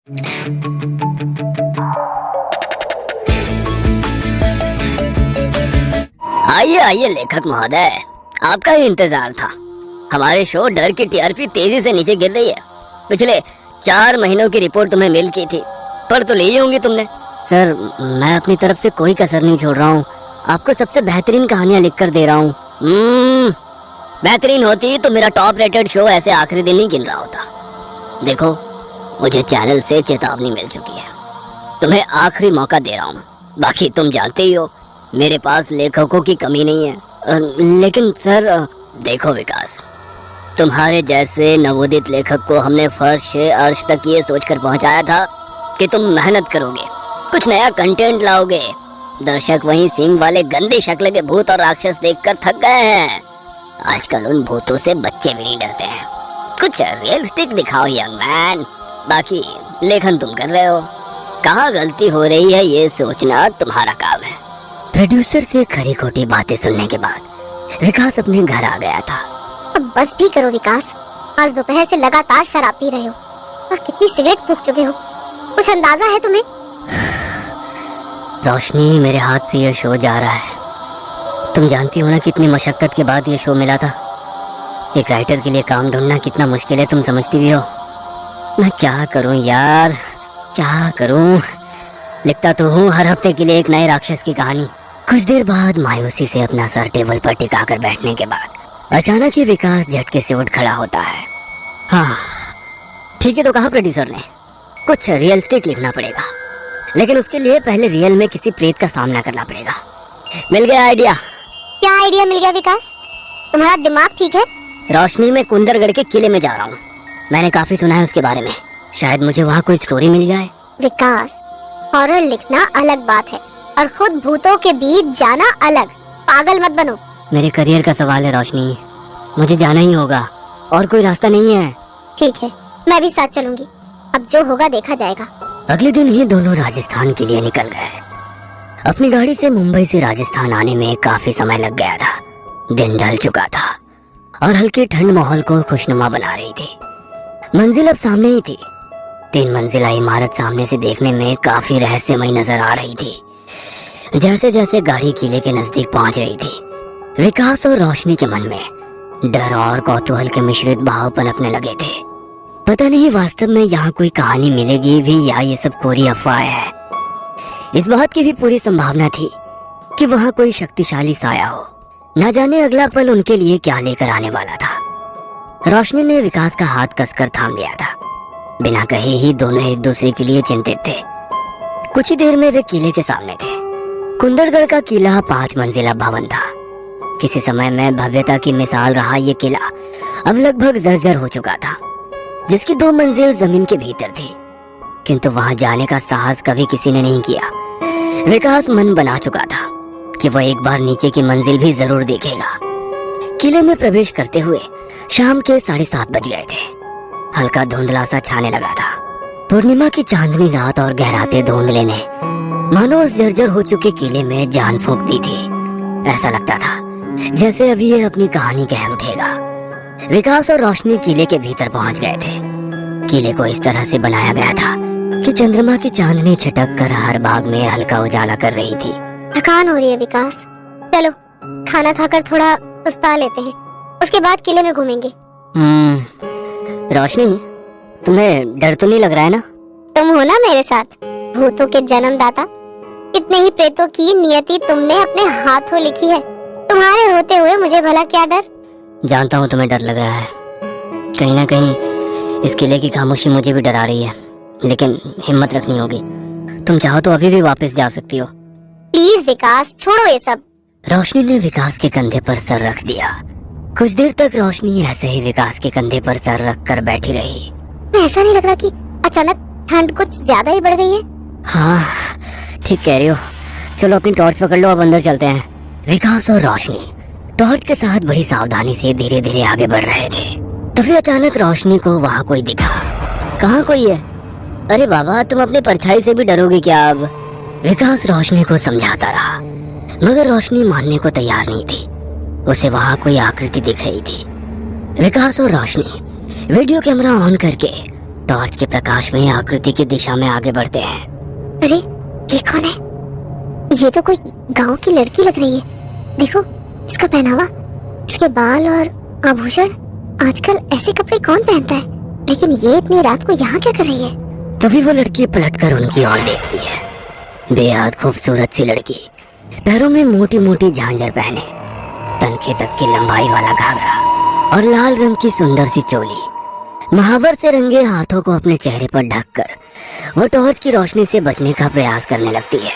आइए आइए लेखक महोदय, आपका ही इंतजार था। हमारे शो डर की टीआरपी तेजी से नीचे गिर रही है। पिछले 4 महीनों की रिपोर्ट तुम्हें मेल की थी, पर तो ली होंगी तुमने। सर, मैं अपनी तरफ से कोई कसर नहीं छोड़ रहा हूँ। आपको सबसे बेहतरीन कहानियां लिख कर दे रहा हूँ। बेहतरीन होती तो मेरा टॉप रेटेड शो ऐसे आखिरी दिन ही गिन रहा होता। देखो, मुझे चैनल से चेतावनी मिल चुकी है। तुम्हें आखिरी मौका दे रहा हूँ। बाकी तुम जानते ही हो, मेरे पास लेखकों की कमी नहीं है। लेकिन सर, देखो विकास, तुम्हारे जैसे नवोदित लेखक को हमने फर्स्ट से अर्श तक ये सोचकर पहुंचाया था कि तुम मेहनत करोगे, कुछ नया कंटेंट लाओगे। दर्शक वहीं सींग वाले गंदे शक्ल के भूत और राक्षस देखकर थक गए हैं। आजकल उन भूतों से बच्चे भी नहीं डरते हैं। कुछ रियलिस्टिक दिखाओ यंग मैन। बाकी लेखन तुम कर रहे हो, कहाँ गलती हो रही है ये सोचना तुम्हारा काम है। प्रोड्यूसर से खरी खोटी बातें सुनने के बाद विकास अपने घर आ गया था। अब बस भी करो विकास, आज दोपहर से लगातार शराब पी रहे हो और कितनी सिगरेट फूंक चुके हो, कुछ अंदाजा है तुम्हें? रोशनी, मेरे हाथ से यह शो जा रहा है। तुम जानती हो ना कितनी मशक्कत के बाद ये शो मिला था। एक राइटर के लिए काम ढूंढना कितना मुश्किल है, तुम समझती भी हो। मैं क्या करूं यार, क्या करूं। लिखता तो हूँ हर हफ्ते के लिए एक नए राक्षस की कहानी। कुछ देर बाद मायूसी से अपना सर टेबल पर टिकाकर बैठने के बाद अचानक ही विकास झटके से उठ खड़ा होता है। हाँ ठीक है, तो कहा प्रोड्यूसर ने कुछ रियलिस्टिक लिखना पड़ेगा, लेकिन उसके लिए पहले रियल में किसी प्रेत का सामना करना पड़ेगा। मिल गया आइडिया। क्या आइडिया मिल गया विकास? तुम्हारा दिमाग ठीक है? रोशनी में कुंदरगढ़ के किले में जा रहा हूँ। मैंने काफी सुना है उसके बारे में, शायद मुझे वहाँ कोई स्टोरी मिल जाए। विकास, हॉरर लिखना अलग बात है और खुद भूतों के बीच जाना अलग। पागल मत बनो। मेरे करियर का सवाल है रोशनी, मुझे जाना ही होगा, और कोई रास्ता नहीं है। ठीक है, मैं भी साथ चलूंगी। अब जो होगा देखा जाएगा। अगले दिन ही दोनों राजस्थान के लिए निकल गए। अपनी गाड़ी से मुंबई से राजस्थान आने में काफी समय लग गया था। दिन ढल चुका था और हल्की ठंड माहौल को खुशनुमा बना रही थी। मंजिल अब सामने ही थी। 3 मंजिला इमारत सामने से देखने में काफी रहस्यमय नजर आ रही थी। जैसे जैसे गाड़ी किले के नजदीक पहुंच रही थी, विकास और रोशनी के मन में डर और कौतूहल के मिश्रित भाव पनपने लगे थे। पता नहीं वास्तव में यहाँ कोई कहानी मिलेगी भी या ये सब कोरी अफवाह है। इस बात की भी पूरी संभावना थी कि वहाँ कोई शक्तिशाली साया हो। न जाने अगला पल उनके लिए क्या लेकर आने वाला था। रोशनी ने विकास का हाथ कसकर थाम लिया था। बिना कहे ही दोनों एक दूसरे के लिए चिंतित थे। कुछ ही देर में वे किले के सामने थे। कुंदरगढ़ का किला 5 मंजिला भवन था। किसी समय में भव्यता की मिसाल रहा ये किला अब लगभग जर्जर हो चुका था, जिसकी 2 मंजिल जमीन के भीतर थी। किंतु वहां जाने का साहस कभी किसी ने नहीं किया। विकास मन बना चुका था कि वह एक बार नीचे की मंजिल भी जरूर देखेगा। किले में प्रवेश करते हुए शाम के 7:30 बज गए थे। हल्का धुंधला सा छाने लगा था। पूर्णिमा की चांदनी रात और गहराते धुंधले ने मानो उस जर्जर हो चुके किले में जान फूंक दी थी। ऐसा लगता था जैसे अभी ये अपनी कहानी कह उठेगा। विकास और रोशनी किले के भीतर पहुंच गए थे। किले को इस तरह से बनाया गया था कि चंद्रमा की चांदनी छिटक कर हर भाग में हल्का उजाला कर रही थी। थकान हो रही है विकास, चलो खाना खाकर थोड़ा सुस्ता लेते हैं, उसके बाद किले में घूमेंगे। रोशनी, तुम्हें डर तो नहीं लग रहा है ना? तुम हो ना मेरे साथ, भूतों के जन्मदाता। इतने ही प्रेतों की नियति तुमने अपने हाथों लिखी है। तुम्हारे होते हुए मुझे भला क्या डर? जानता हूँ तुम्हें डर लग रहा है। कहीं ना कहीं इस किले की खामोशी मुझे भी डरा रही है, लेकिन हिम्मत रखनी होगी। तुम चाहो तो अभी भी वापस जा सकती हो। प्लीज विकास, छोड़ो ये सब। रोशनी ने विकास के कंधे पर सर रख दिया। कुछ देर तक रोशनी ऐसे ही विकास के कंधे पर सर रख कर बैठी रही। ऐसा नहीं लग रहा कि अचानक ठंड कुछ ज्यादा ही बढ़ गई है? हाँ ठीक कह रही हो। चलो अपनी टॉर्च पकड़ लो, अब अंदर चलते हैं। विकास और रोशनी टॉर्च के साथ बड़ी सावधानी से धीरे धीरे आगे बढ़ रहे थे। तभी अचानक रोशनी को वहाँ कोई दिखा। कहाँ कोई है? अरे बाबा, तुम अपने परछाई से भी डरोगे क्या अब? विकास रोशनी को समझाता रहा, मगर रोशनी मानने को तैयार नहीं थी। उसे वहाँ कोई आकृति दिख रही थी। विकास और रोशनी वीडियो कैमरा ऑन करके टॉर्च के प्रकाश में आकृति की दिशा में आगे बढ़ते हैं। अरे ये कौन है? ये तो कोई गांव की लड़की लग रही है। देखो इसका पहनावा, इसके बाल और आभूषण। आजकल ऐसे कपड़े कौन पहनता है? लेकिन ये इतनी रात को यहाँ क्या कर रही है? तभी वो लड़की पलटकर उनकी ओर देखती है। बेहद खूबसूरत सी लड़की, पैरों में मोटी मोटी झांझर पहने, तनखे तक की लंबाई वाला घाघरा और लाल रंग की सुंदर सी चोली, महावर से रंगे हाथों को अपने चेहरे पर ढककर वो टॉर्च की रोशनी से बचने का प्रयास करने लगती है।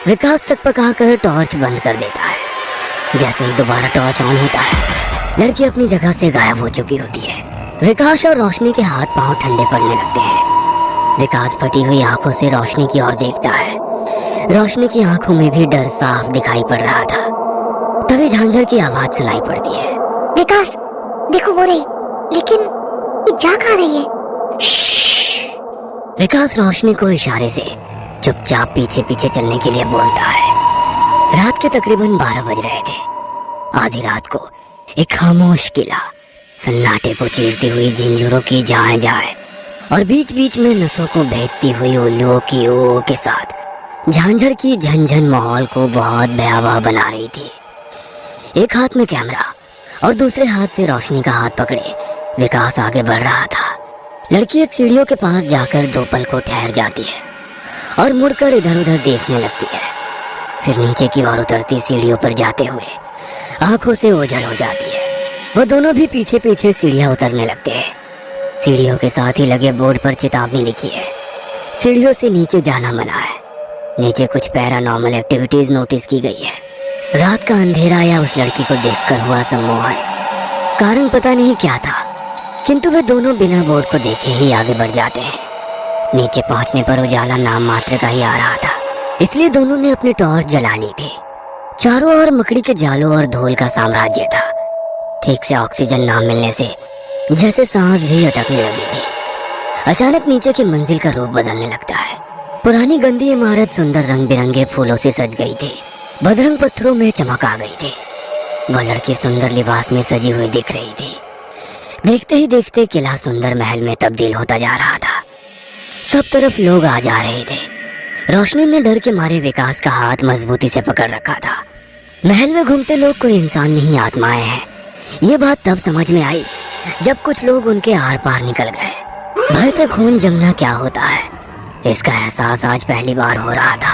विकास सकपकाकर टॉर्च बंद कर देता है। जैसे ही दोबारा टॉर्च ऑन होता है, लड़की अपनी जगह से गायब हो चुकी होती है। विकास और रोशनी के हाथ पांव ठंडे पड़ने लगते हैं। विकास फटी हुई आंखों से रोशनी की ओर देखता है। रोशनी की आंखों में भी डर साफ दिखाई पड़ रहा था। तभी झांझर की आवाज सुनाई पड़ती है। विकास देखो वो रही, लेकिन ये जा कहाँ रही है? विकास रोशनी को इशारे से चुपचाप पीछे पीछे चलने के लिए बोलता है। रात के तकरीबन 12 बज रहे थे। आधी रात को एक खामोश किला सन्नाटे को चीरती हुई झिंझुरों की जाए जाए और बीच बीच में नसों को भेदती हुई उल्लुओं की ओ के साथ झांझर की झंझन माहौल को बहुत भयावह बना रही थी। एक हाथ में कैमरा और दूसरे हाथ से रोशनी का हाथ पकड़े विकास आगे बढ़ रहा था। लड़की एक सीढ़ियों के पास जाकर 2 पल को ठहर जाती है और मुड़कर इधर उधर देखने लगती है। फिर नीचे की ओर उतरती सीढ़ियों पर जाते हुए आंखों से ओझल हो जाती है। वो दोनों भी पीछे पीछे सीढ़ियां उतरने लगते हैं। सीढ़ियों के साथ ही लगे बोर्ड पर चेतावनी लिखी है, सीढ़ियों से नीचे जाना मना है। नीचे कुछ पैरानॉर्मल एक्टिविटीज नोटिस की गई है। रात का अंधेरा या उस लड़की को देखकर हुआ सम्मोहन, कारण पता नहीं क्या था, किंतु वे दोनों बिना बोर्ड को देखे ही आगे बढ़ जाते हैं। नीचे पहुंचने पर उजाला नाम मात्र का ही आ रहा था, इसलिए दोनों ने अपनी टॉर्च जला ली थी। चारों ओर मकड़ी के जालों और धूल का साम्राज्य था। ठीक से ऑक्सीजन ना मिलने से जैसे सांस भी अटकने लगी थी। अचानक नीचे की मंजिल का रूप बदलने लगता है। पुरानी गंदी इमारत सुंदर रंग बिरंगे फूलों से सज गई थी। बदरंग पत्थरों में चमक आ गई थी। वह लड़की सुंदर लिबास में सजी हुई दिख रही थी। देखते ही देखते किला सुंदर महल में तब्दील होता जा रहा था। सब तरफ लोग आ जा रहे थे। रोशनी ने डर के मारे विकास का हाथ मजबूती से पकड़ रखा था। महल में घूमते लोग कोई इंसान नहीं, आत्माएं हैं। ये बात तब समझ में आई जब कुछ लोग उनके आर पार निकल गए। भय से खून जमना क्या होता है, इसका एहसास आज पहली बार हो रहा था।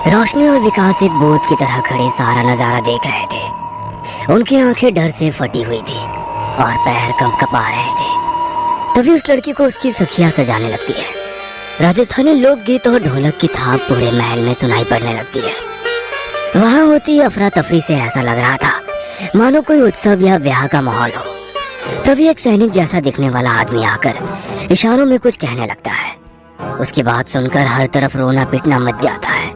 रोशनी और विकास एक भूत की तरह खड़े सारा नजारा देख रहे थे। उनकी आंखें डर से फटी हुई थी और पैर कंपकपा रहे थे। तभी उस लड़की को उसकी सखियां सजाने लगती है। राजस्थानी लोकगीत और ढोलक की थाप पूरे महल में सुनाई पड़ने लगती है। वहां होती अफरा तफरी से ऐसा लग रहा था मानो कोई उत्सव या ब्याह का माहौल हो। तभी एक सैनिक जैसा दिखने वाला आदमी आकर इशारों में कुछ कहने लगता है। उसकी बात सुनकर हर तरफ रोना पीटना मच जाता है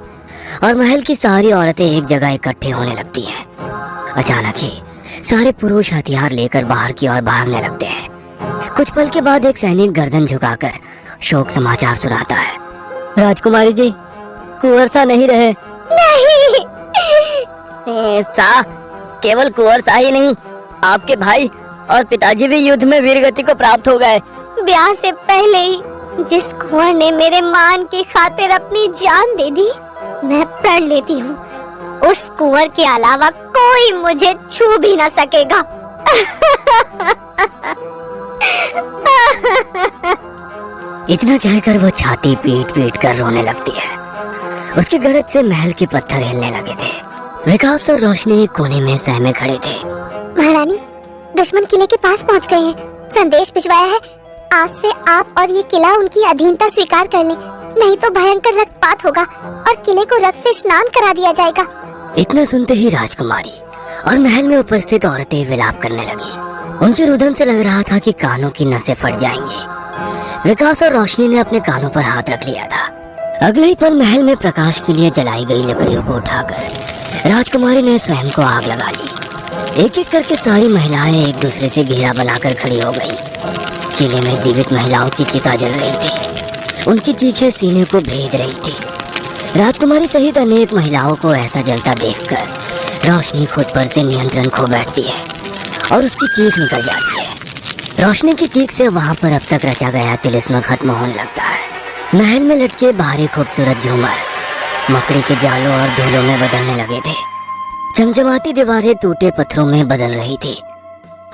और महल की सारी औरतें एक जगह इकट्ठे होने लगती हैं। अचानक ही सारे पुरुष हथियार लेकर बाहर की ओर भागने लगते हैं। कुछ पल के बाद एक सैनिक गर्दन झुकाकर शोक समाचार सुनाता है। राजकुमारी जी, कुंवर सा नहीं रहे। नहीं। सा केवल कुंवर सा ही नहीं, आपके भाई और पिताजी भी युद्ध में वीरगति को प्राप्त हो गए। ब्याह से पहले ही जिस कुंवर ने मेरे मान की खातिर अपनी जान दे दी, मैं प्रण लेती हूँ उस कुंवर के अलावा कोई मुझे छू भी न सकेगा। इतना कहकर वो छाती पीट पीट कर रोने लगती है। उसकी गरज से महल के पत्थर हिलने लगे थे। विकास और रोशनी एक कोने में सहमे खड़े थे। महारानी, दुश्मन किले के पास पहुंच गए हैं। संदेश भिजवाया है, आज से आप और ये किला उनकी अधीनता स्वीकार कर लें, नहीं तो भयंकर रक्तपात होगा और किले को रक्त से स्नान करा दिया जाएगा। इतना सुनते ही राजकुमारी और महल में उपस्थित औरतें विलाप करने लगी। उनके रुदन से लग रहा था कि कानों की नसें फट जाएंगी। विकास और रोशनी ने अपने कानों पर हाथ रख लिया था। अगले ही पल महल में प्रकाश के लिए जलाई गई लकड़ियों को उठाकर राजकुमारी ने स्वयं को आग लगा ली। एक एक करके सारी महिलाएं एक दूसरे से घेरा बनाकर खड़ी हो गई। किले में जीवित महिलाओं की चिता जल रही थी। उनकी चीखें सीने को भेद रही थी। राजकुमारी सहित अनेक महिलाओं को ऐसा जलता देखकर रोशनी खुद पर से नियंत्रण खो बैठती है और उसकी चीख निकल जाती है। रोशनी की चीख से वहां पर अब तक रचा गया तिलिस्म खत्म होने लगता है। महल में लटके भारी खूबसूरत झूमर मकड़ी के जालों और धूलों में बदलने लगे थे। चमचमाती दीवारें टूटे पत्थरों में बदल रही थी।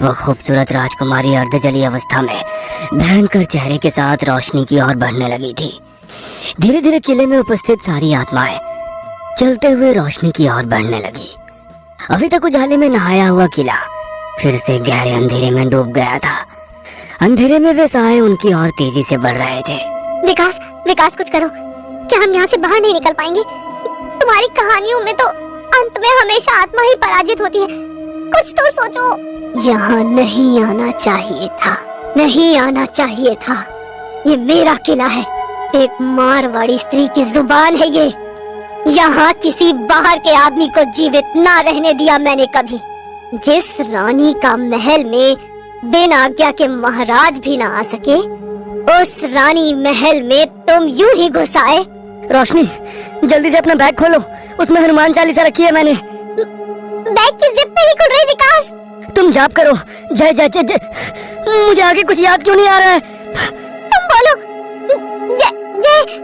वह खूबसूरत राजकुमारी अर्धजली अवस्था में भयंकर चेहरे के साथ रोशनी की ओर बढ़ने लगी थी। धीरे धीरे किले में उपस्थित सारी आत्माएं चलते हुए रोशनी की ओर बढ़ने लगी। अभी तक उजाले में नहाया हुआ किला फिर से गहरे अंधेरे में डूब गया था। अंधेरे में वे साए उनकी ओर तेजी से बढ़ रहे थे। विकास, विकास कुछ करो। क्या हम यहाँ से बाहर नहीं निकल पाएंगे? तुम्हारी कहानियों में तो अंत में हमेशा आत्मा ही पराजित होती है। कुछ तो सोचो। यहाँ नहीं आना चाहिए था, नहीं आना चाहिए था। ये मेरा किला है। एक मारवाड़ी स्त्री की जुबान है ये। यहाँ किसी बाहर के आदमी को जीवित ना रहने दिया मैंने कभी। जिस रानी का महल में बिना आज्ञा के महाराज भी ना आ सके, उस रानी महल में तुम यूं ही घुस आए। रोशनी, जल्दी से अपना बैग खोलो, उसमें हनुमान चालीसा रखी है मैंने। बैग की जिप नहीं खुल रही विकास। तुम जाप करो। जय जय जय जय। मुझे आगे कुछ याद क्यों नहीं आ रहा है? तुम बोलो। जय जय।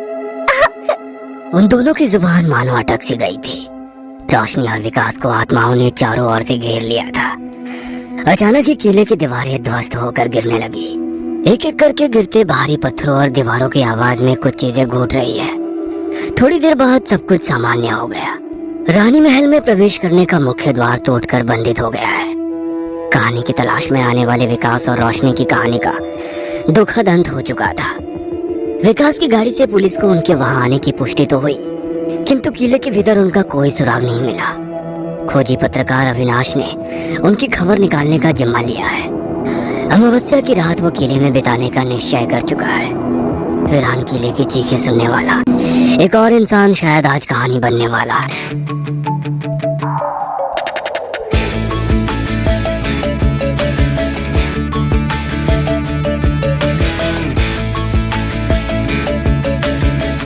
उन दोनों की जुबान मानो अटक सी गई थी। रोशनी और विकास को आत्माओं ने चारों ओर से घेर लिया था। अचानक ही किले की दीवारें ध्वस्त होकर गिरने लगी। एक एक करके गिरते भारी पत्थरों और दीवारों की आवाज में कुछ चीजें घूट रही है। थोड़ी देर बाद सब कुछ सामान्य हो गया। रानी महल में प्रवेश करने का मुख्य द्वार तोड़कर बंदित हो गया है। कहानी की तलाश में आने वाले विकास और रोशनी की कहानी का दुखद अंत हो चुका था। विकास की गाड़ी से पुलिस को उनके वहां आने की पुष्टि तो हुई, किंतु किले के भीतर उनका कोई सुराग नहीं मिला। खोजी पत्रकार अविनाश ने उनकी खबर निकालने का जिम्मा लिया है। अमावस्या की रात वो किले में बिताने का निश्चय कर चुका है। वीरान किले की चीखें सुनने वाला एक और इंसान शायद आज कहानी बनने वाला है।